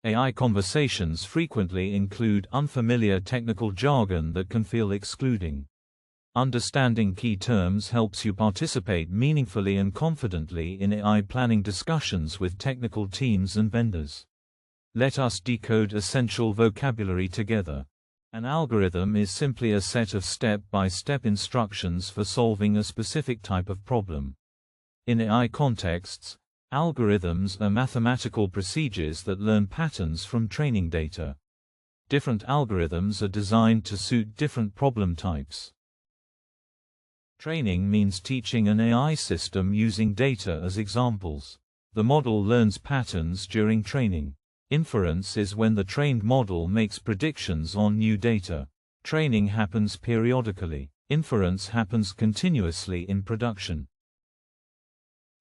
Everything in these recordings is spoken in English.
AI conversations frequently include unfamiliar technical jargon that can feel excluding. Understanding key terms helps you participate meaningfully and confidently in AI planning discussions with technical teams and vendors. Let us decode essential vocabulary together. An algorithm is simply a set of step-by-step instructions for solving a specific type of problem. In AI contexts, algorithms are mathematical procedures that learn patterns from training data. Different algorithms are designed to suit different problem types. Training means teaching an AI system using data as examples. The model learns patterns during training. Inference is when the trained model makes predictions on new data. Training happens periodically. Inference happens continuously in production.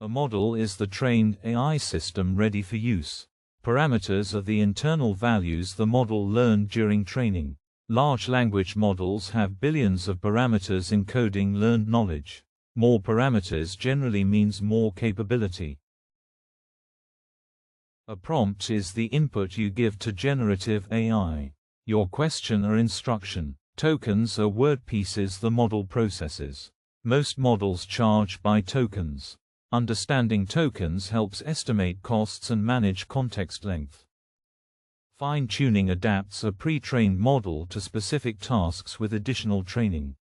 A model is the trained AI system ready for use. Parameters are the internal values the model learned during training. Large language models have billions of parameters encoding learned knowledge. More parameters generally means more capability. A prompt is the input you give to generative AI. Your question or instruction. Tokens are word pieces the model processes. Most models charge by tokens. Understanding tokens helps estimate costs and manage context length. Fine-tuning adapts a pre-trained model to specific tasks with additional training.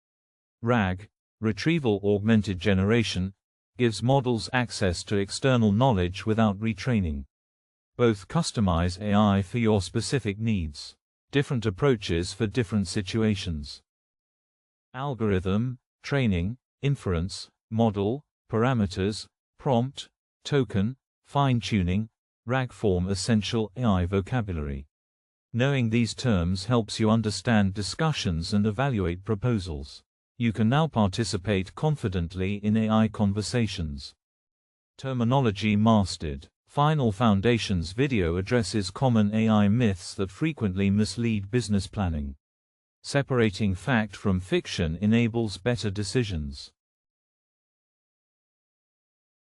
RAG, Retrieval Augmented Generation, gives models access to external knowledge without retraining. Both customize AI for your specific needs. Different approaches for different situations. Algorithm, training, inference, model, parameters, prompt, token, fine-tuning, RAG form essential AI vocabulary. Knowing these terms helps you understand discussions and evaluate proposals. You can now participate confidently in AI conversations. Terminology mastered. Final Foundations video addresses common AI myths that frequently mislead business planning. Separating fact from fiction enables better decisions.